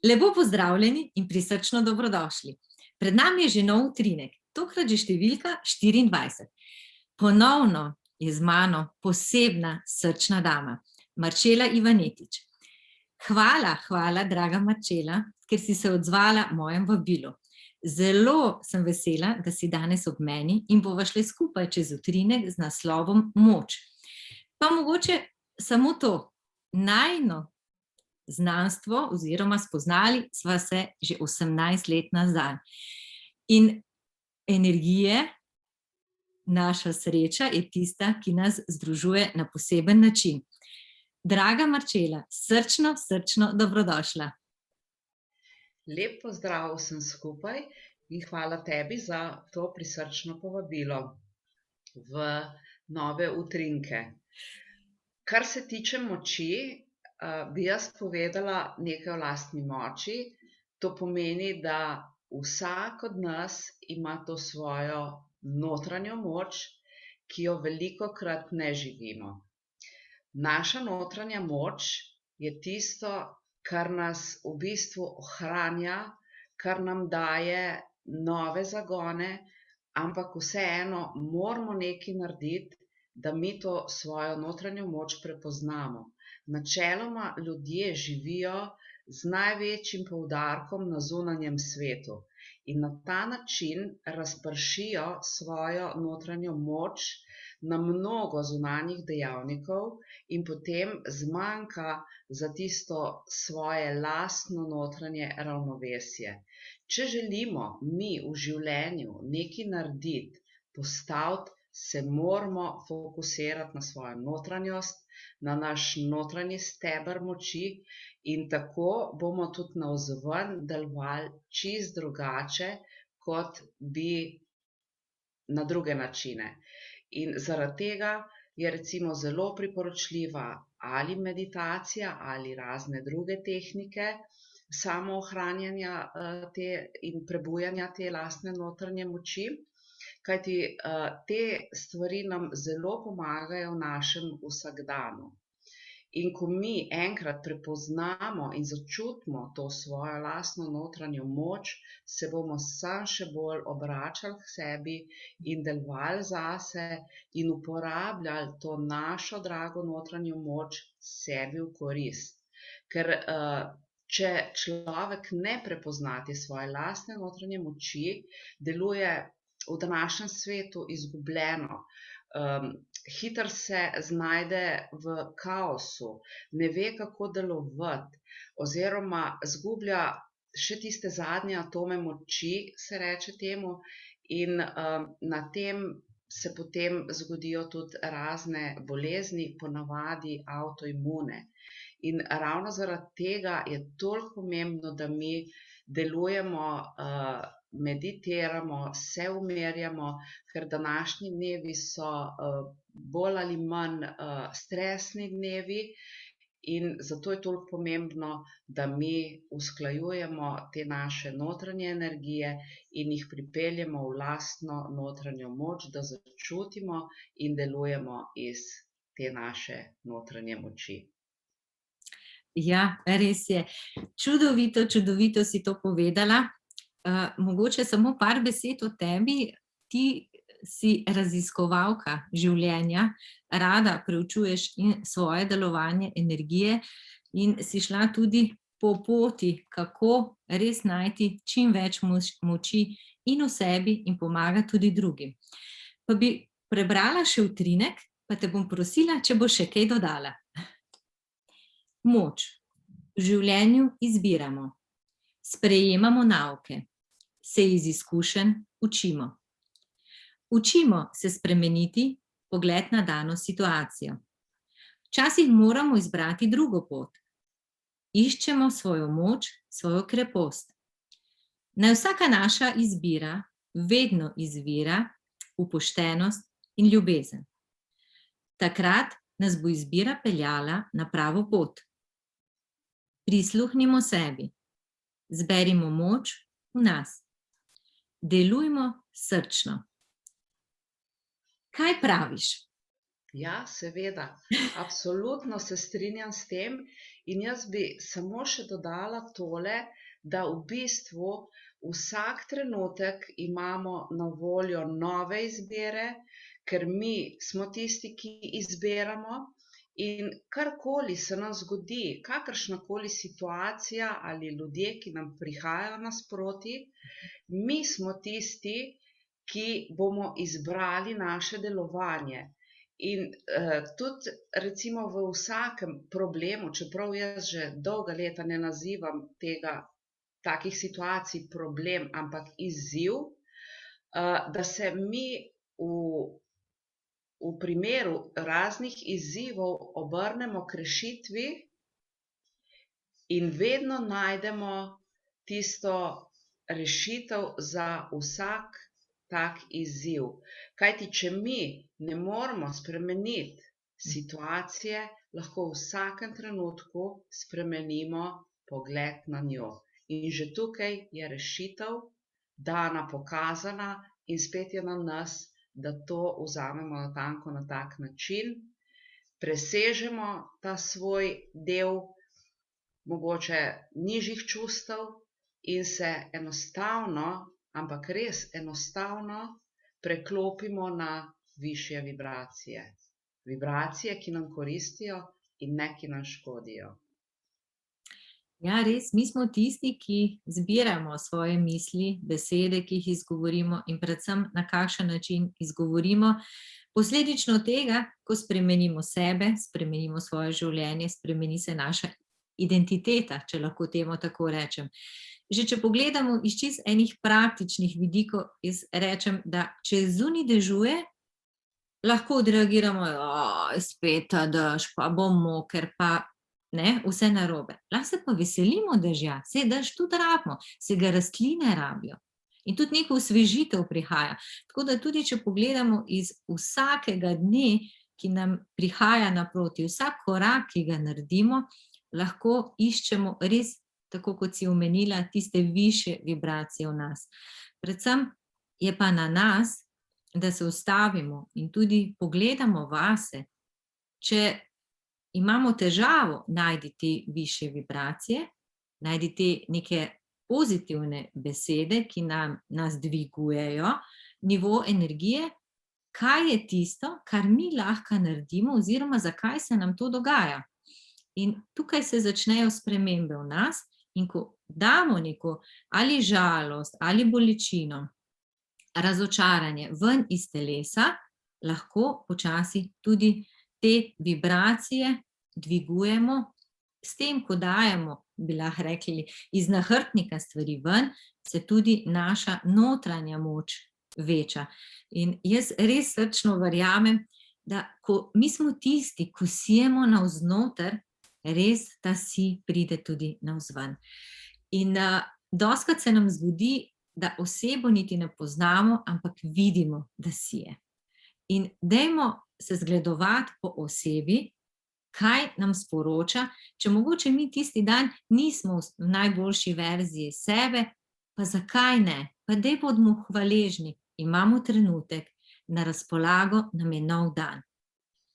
Lepo pozdravljeni in prisrčno dobrodošli. Pred nami je že nov utrinek, tokrat že številka 24. Ponovno je z mano posebna srčna dama, Marčela Ivanetič. Hvala, draga Marčela, ker si se odzvala mojem vabilu. Zelo sem vesela, da si danes ob meni in bova šli skupaj čez utrinek z naslovom Moč. Pa mogoče samo to, najino znanstvo oziroma spoznali sva se že 18 let nazaj. In energije, naša sreča je tista, ki nas združuje na poseben način. Draga Marčela, srčno dobrodošla. Lep pozdrav vsem skupaj in hvala tebi za to prisrčno povabilo v nove utrinke. Kar se tiče moči, bi jaz povedala nekaj o lastni moči. To pomeni, da vsak od nas ima to svojo notranjo moč, ki jo velikokrat ne živimo. Naša notranja moč je tisto, kar nas v bistvu ohranja, kar nam daje nove zagone, ampak vseeno moramo nekaj narediti, da mi to svojo notranjo moč prepoznamo. Načeloma ljudje živijo z največjim poudarkom na zunanjem svetu in na ta način razpršijo svojo notranjo moč na mnogo zunanjih dejavnikov in potem zmanjka za tisto svoje lastno notranje ravnovesje. Če želimo mi v življenju nekaj narediti, postaviti, se moramo fokusirati na svojo notranjost, na naš notranji steber moči in tako bomo tudi navzven delovali čisto drugače, kot bi na druge načine. In zaradi tega je recimo zelo priporočljiva ali meditacija ali razne druge tehnike samoohranjanja in prebujanja te lastne notranje moči, kajti te stvari nam zelo pomagajo v našem vsakdanu. In ko mi enkrat prepoznamo in začutimo to svojo lastno notranjo moč, se bomo samo še bolj obračali k sebi in delovali zase in uporabljali to našo drago notranjo moč sebi v korist. Ker če človek ne prepozna te svoje lastne notranje moči, deluje v današnjem svetu izgubljeno. Hitro se znajde v kaosu, ne ve, kako delovati, oziroma izgublja še tiste zadnje atome moči, se reče temu, in na tem se potem zgodijo tudi razne bolezni, ponavadi avtoimune. In ravno zaradi tega je toliko pomembno, da mi delujemo, meditiramo, se umirjamo, ker današnji dnevi so bolj ali manj stresni dnevi in zato je toliko pomembno, da mi usklajujemo te naše notranje energije in jih pripeljemo v lastno notranjo moč, da začutimo in delujemo iz te naše notranje moči. Ja, res je. Čudovito si to povedala. Mogoče samo par besed o tebi. Ti si raziskovalka življenja, rada preučuješ svoje delovanje energije in si šla tudi po poti, kako res najti čim več moči in v sebi in pomagati tudi drugim. Pa bi prebrala še utrinek, pa te bom prosila, če boš še kaj dodala. Moč. V življenju izbiramo, sprejemamo nauke, se iz izkušenj učimo. Učimo se spremeniti pogled na dano situacijo. Včasih moramo izbrati drugo pot. Iščemo svojo moč, svojo krepost. Naj vsaka naša izbira vedno izvira v poštenost in ljubezen. Takrat nas bo izbira peljala na pravo pot. Prisluhnimo sebi, zberimo moč v nas, delujmo srčno. Kaj praviš? Ja, seveda, absolutno se strinjam s tem in jaz bi samo še dodala tole, da v bistvu vsak trenutek imamo na voljo nove izbire, ker mi smo tisti, ki izbiramo in karkoli se nam zgodi, kakršnakoli situacija ali ljudje, ki nam prihajajo nasproti, mi smo tisti, ki bomo izbrali naše delovanje. In tudi recimo v vsakem problemu, čeprav jaz že dolga leta ne nazivam takih situacij problem, ampak izziv, da se mi v primeru raznih izzivov obrnemo k rešitvi in vedno najdemo tisto rešitev za vsak tak izziv. Kajti, če mi ne moremo spremeniti situacije, lahko v vsakem trenutku spremenimo pogled na njo. In že tukaj je rešitev dana, pokazana in spet je na nas, da to vzamemo natanko na tak način, presežemo ta svoj del mogoče nižjih čustev in se enostavno, ampak res enostavno preklopimo na višje vibracije. Vibracije, ki nam koristijo in ne, ki nam škodijo. Ja, res, mi smo tisti, ki zbiramo svoje misli, besede, ki jih izgovorimo in predvsem na kakšen način izgovorimo. Posledično tega, ko spremenimo sebe, spremenimo svoje življenje, spremeni se naša identiteta, če lahko temu tako rečem. Že če pogledamo iz čisto enih praktičnih vidikov, jaz rečem, da če zunaj dežuje, lahko odreagiramo, spet ta dež, pa bom moker, pa ne, vse narobe. Lahko se pa veselimo dežja, saj dež tudi rabimo, saj ga rastline rabijo. In tudi neko osvežitev prihaja. Tako da tudi, če pogledamo iz vsakega dne, ki nam prihaja naproti, vsak korak, ki ga naredimo, lahko iščemo res, tako kot si omenila, tiste višje vibracije v nas. Predvsem je pa na nas, da se ustavimo in tudi pogledamo vase. Če imamo težavo najti te višje vibracije, najti te neke pozitivne besede, ki nas dvigujejo, nivo energije, kaj je tisto, kar mi lahko naredimo oziroma zakaj se nam to dogaja. In tukaj se začnejo spremembe v nas in ko damo neko ali žalost ali bolečino, razočaranje ven iz telesa, lahko počasi tudi te vibracije dvigujemo, s tem, ko dajemo, bi lahko rekli, iz nahrbtnika stvari ven, se tudi naša notranja moč veča. In jaz res srčno verjamem, da ko mi smo tisti, ko sijemo navznoter, res ta si pride tudi navzven. In dostikrat se nam zgodi, da osebo niti ne poznamo, ampak vidimo, da sije. In dajmo se zgledovati po osebi, kaj nam sporoča, če mogoče mi tisti dan nismo v najboljši verziji sebe, pa zakaj ne? Pa daj bodimo hvaležni, imamo trenutek, na razpolago nam je nov dan.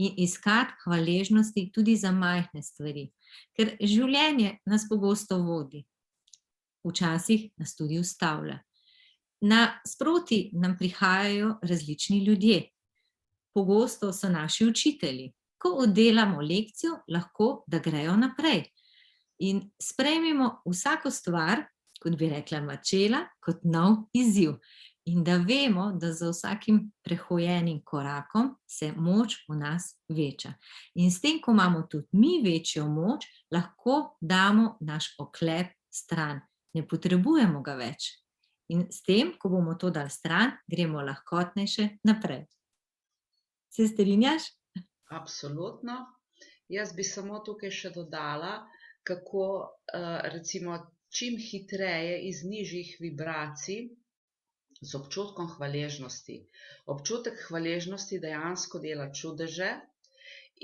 In iskati hvaležnosti tudi za majhne stvari, ker življenje nas pogosto vodi, včasih nas tudi ustavlja. Nasproti nam prihajajo različni ljudje. Pogosto so naši učitelji. Ko oddelamo lekcijo, lahko da grejo naprej. In sprejmimo vsako stvar, kot bi rekla Marčela, kot nov izziv. In da vemo, da za vsakim prehojenim korakom se moč v nas veča. In s tem, ko imamo tudi mi večjo moč, lahko damo naš oklep stran. Ne potrebujemo ga več. In s tem, ko bomo to dali stran, gremo lahkotnejše naprej. Se strinjaš? Absolutno. Jaz bi samo tukaj še dodala, kako recimo čim hitreje iz nižjih vibracij z občutkom hvaležnosti. Občutek hvaležnosti dejansko dela čudeže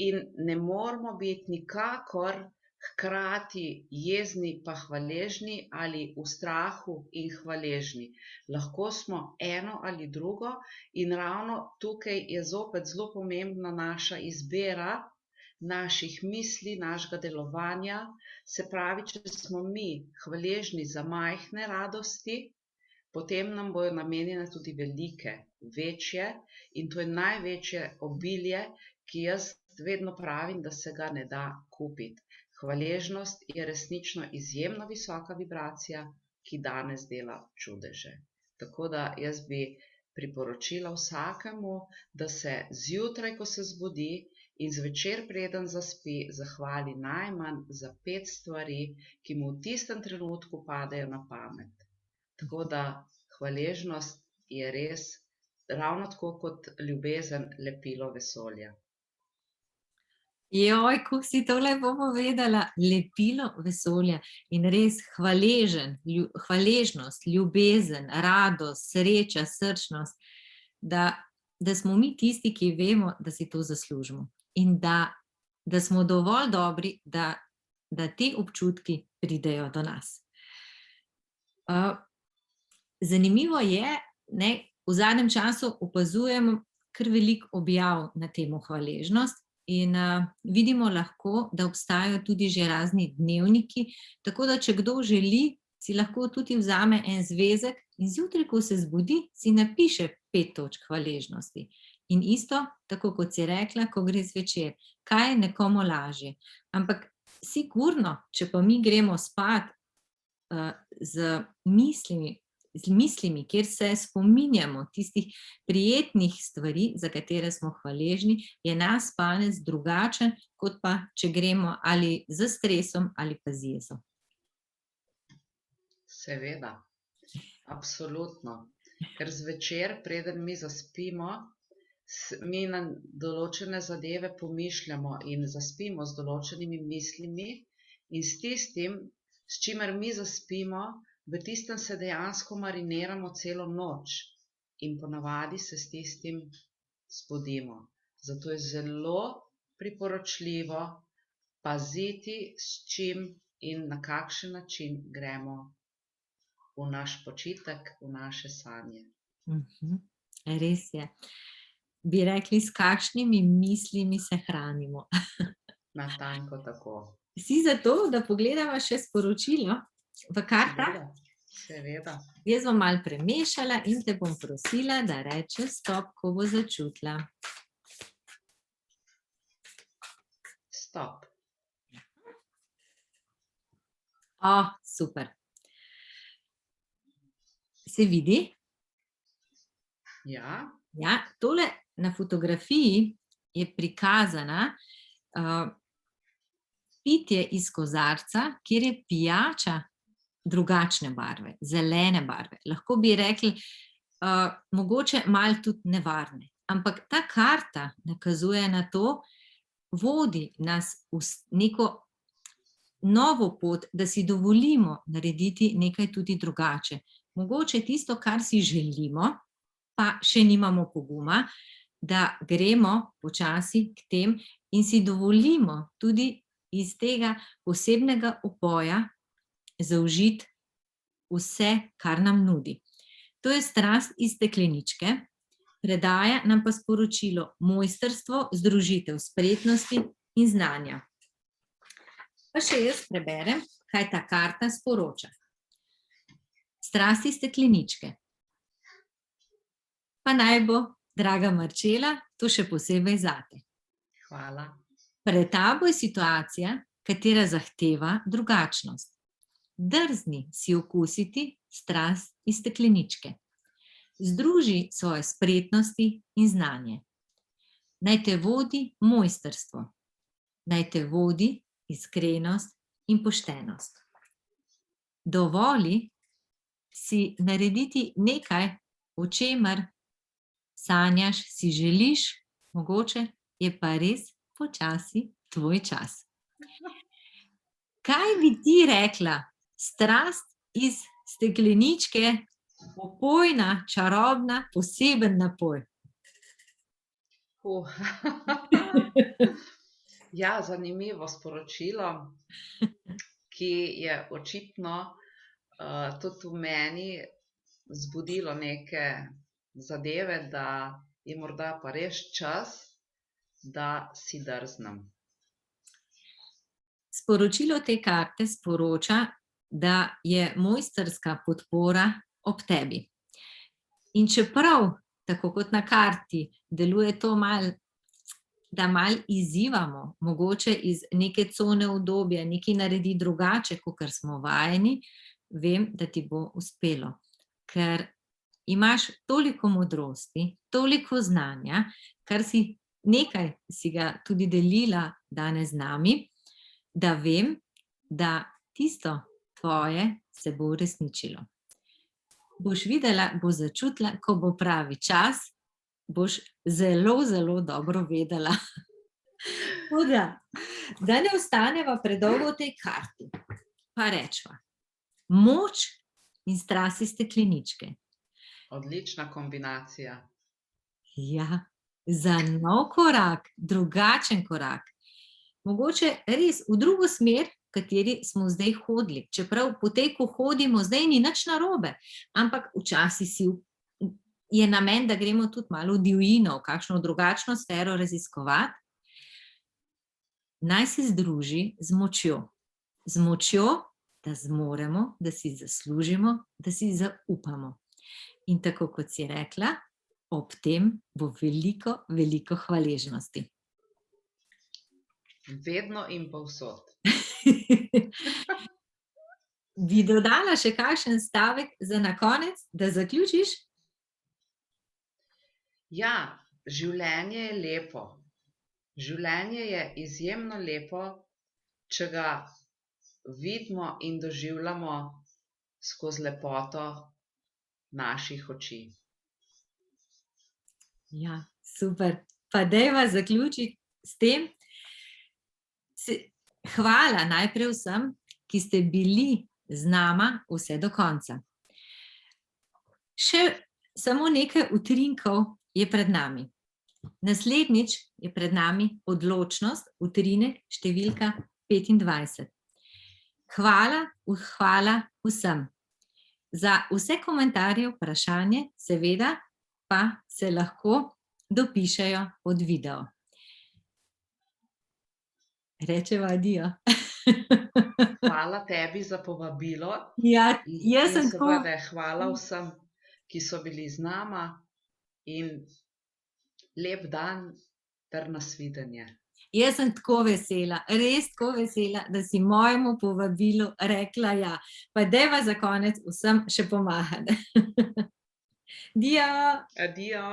in ne moramo biti nikakor hkrati jezni pa hvaležni ali v strahu in hvaležni. Lahko smo eno ali drugo in ravno tukaj je zopet zelo pomembna naša izbira naših misli, našega delovanja. Se pravi, če smo mi hvaležni za majhne radosti, potem nam bojo namenjene tudi velike, večje, in to je največje obilje, ki jaz vedno pravim, da se ga ne da kupiti. Hvaležnost je resnično izjemno visoka vibracija, ki danes dela čudeže. Tako da jaz bi priporočila vsakemu, da se zjutraj, ko se zbudi, in zvečer, preden zaspi, zahvali najmanj za 5 stvari, ki mu v tistem trenutku padejo na pamet. Tako da hvaležnost je res ravno tako kot ljubezen lepilo vesolja. Joj, kako si to lepo povedala, lepilo vesolja in res hvaležnost, ljubezen, radost, sreča, srčnost, da smo mi tisti, ki vemo, da si to zaslužimo in da smo dovolj dobri, da ti občutki pridejo do nas. Zanimivo je, v zadnjem času opazujemo kar veliko objav na temo hvaležnost in vidimo lahko, da obstajajo tudi že razni dnevniki, tako da če kdo želi, si lahko tudi vzame en zvezek in zjutraj, ko se zbudi, si napiše 5 točk hvaležnosti. In isto, tako kot si rekla, ko gre zvečer, kaj je nekomu lažje. Ampak sigurno, če pa mi gremo spat z mislimi, kjer se spominjamo tistih prijetnih stvari, za katere smo hvaležni, je naš spanec drugačen, kot pa, če gremo ali z stresom ali pa z jezo. Seveda, absolutno. Ker zvečer, preden mi zaspimo, mi na določene zadeve pomišljamo in zaspimo z določenimi mislimi in s tistim, s čimer mi zaspimo, v tistem se dejansko mariniramo celo noč in ponavadi se s tistim zbudimo. Zato je zelo priporočljivo paziti, s čim in na kakšen način gremo v naš počitek, v naše sanje. Res je. Bi rekli, s kakšnimi mislimi se hranimo. Natanko tako. Si za to, da pogledava še sporočilo v kartah? Seveda. Jaz bom malo premešala in te bom prosila, da rečeš stop, ko bo začutila. Stop. Super. Se vidi? Ja. Ja, tole na fotografiji je prikazana pitje iz kozarca, kjer je pijača drugačne barve, zelene barve. Lahko bi rekli, mogoče malo tudi nevarne. Ampak ta karta nakazuje na to, vodi nas v neko novo pot, da si dovolimo narediti nekaj tudi drugače. Mogoče tisto, kar si želimo, pa še nimamo poguma, da gremo počasi k tem in si dovolimo tudi iz tega posebnega opoja zaužiti vse, kar nam nudi. To je strast iz stekleničke, predaja nam pa sporočilo mojstrstvo, združitev spretnosti in znanja. Pa še jaz preberem, kaj ta karta sporoča. Strast iz stekleničke. Pa naj bo, draga Marčela, to še posebej zate. Hvala. Pred tabo je situacija, katera zahteva drugačnost. Drzni si okusiti strast iz stekleničke. Združi svoje spretnosti in znanje. Naj te vodi mojstrstvo. Naj te vodi iskrenost in poštenost. Dovoli si narediti nekaj, o čemer sanjaš, si želiš, mogoče je pa res počasi tvoj čas. Kaj bi ti rekla? Strast iz stekleničke, opojna, čarobna, poseben napoj. Ja, zanimivo sporočilo, ki je očitno tudi v meni zbudilo neke zadeve, da je morda pa res čas, da si drznem. Sporočilo te karte sporoča, da je mojstrska podpora ob tebi. In čeprav, tako kot na karti, deluje to malo, da malo izzivamo, mogoče iz neke cone udobja, nekaj narediti drugače, kakor smo vajeni, vem, da ti bo uspelo. Ker imaš toliko modrosti, toliko znanja, kar nekaj si ga tudi delila danes z nami, da vem, da tisto tvoje se bo uresničilo. Boš videla, boš začutila, ko bo pravi čas, boš zelo, zelo dobro vedela. Tako da ne ostaneva predolgo v tej karti, pa rečva, moč in strasi stekleničke. Odlična kombinacija. Ja, za nov korak, drugačen korak. Mogoče res v drugo smer, v kateri smo zdaj hodili. Čeprav po tej, ko hodimo, zdaj ni nič narobe, ampak včasih je namen, da gremo tudi malo v divjino, v kakšno drugačno sfero raziskovati. Naj se združi z močjo. Z močjo, da zmoremo, da si zaslužimo, da si zaupamo. In tako kot si rekla, ob tem bo veliko, veliko hvaležnosti. Vedno in povsod. Bi dodala še kakšen stavek za na konec, da zaključiš? Ja, življenje je lepo. Življenje je izjemno lepo, če ga vidimo in doživljamo skozi lepoto naših oči. Ja, super. Pa dajva zaključiti s tem. Hvala najprej vsem, ki ste bili z nama vse do konca. Še samo nekaj utrinkov je pred nami. Naslednjič je pred nami odločnost, utrinek številka 25. Hvala vsem. Za vse komentarje, vprašanje, seveda pa se lahko dopišejo pod video. Rečeva adijo. Hvala tebi za povabilo. Ja, In jaz sem tako... seveda hvala vsem, ki so bili z nama, in lep dan ter nasvidenje. Jaz sem tako vesela, res tako vesela, da si mojemu povabilu rekla ja. Pa dajva za konec vsem še pomagati. Dio! Adijo!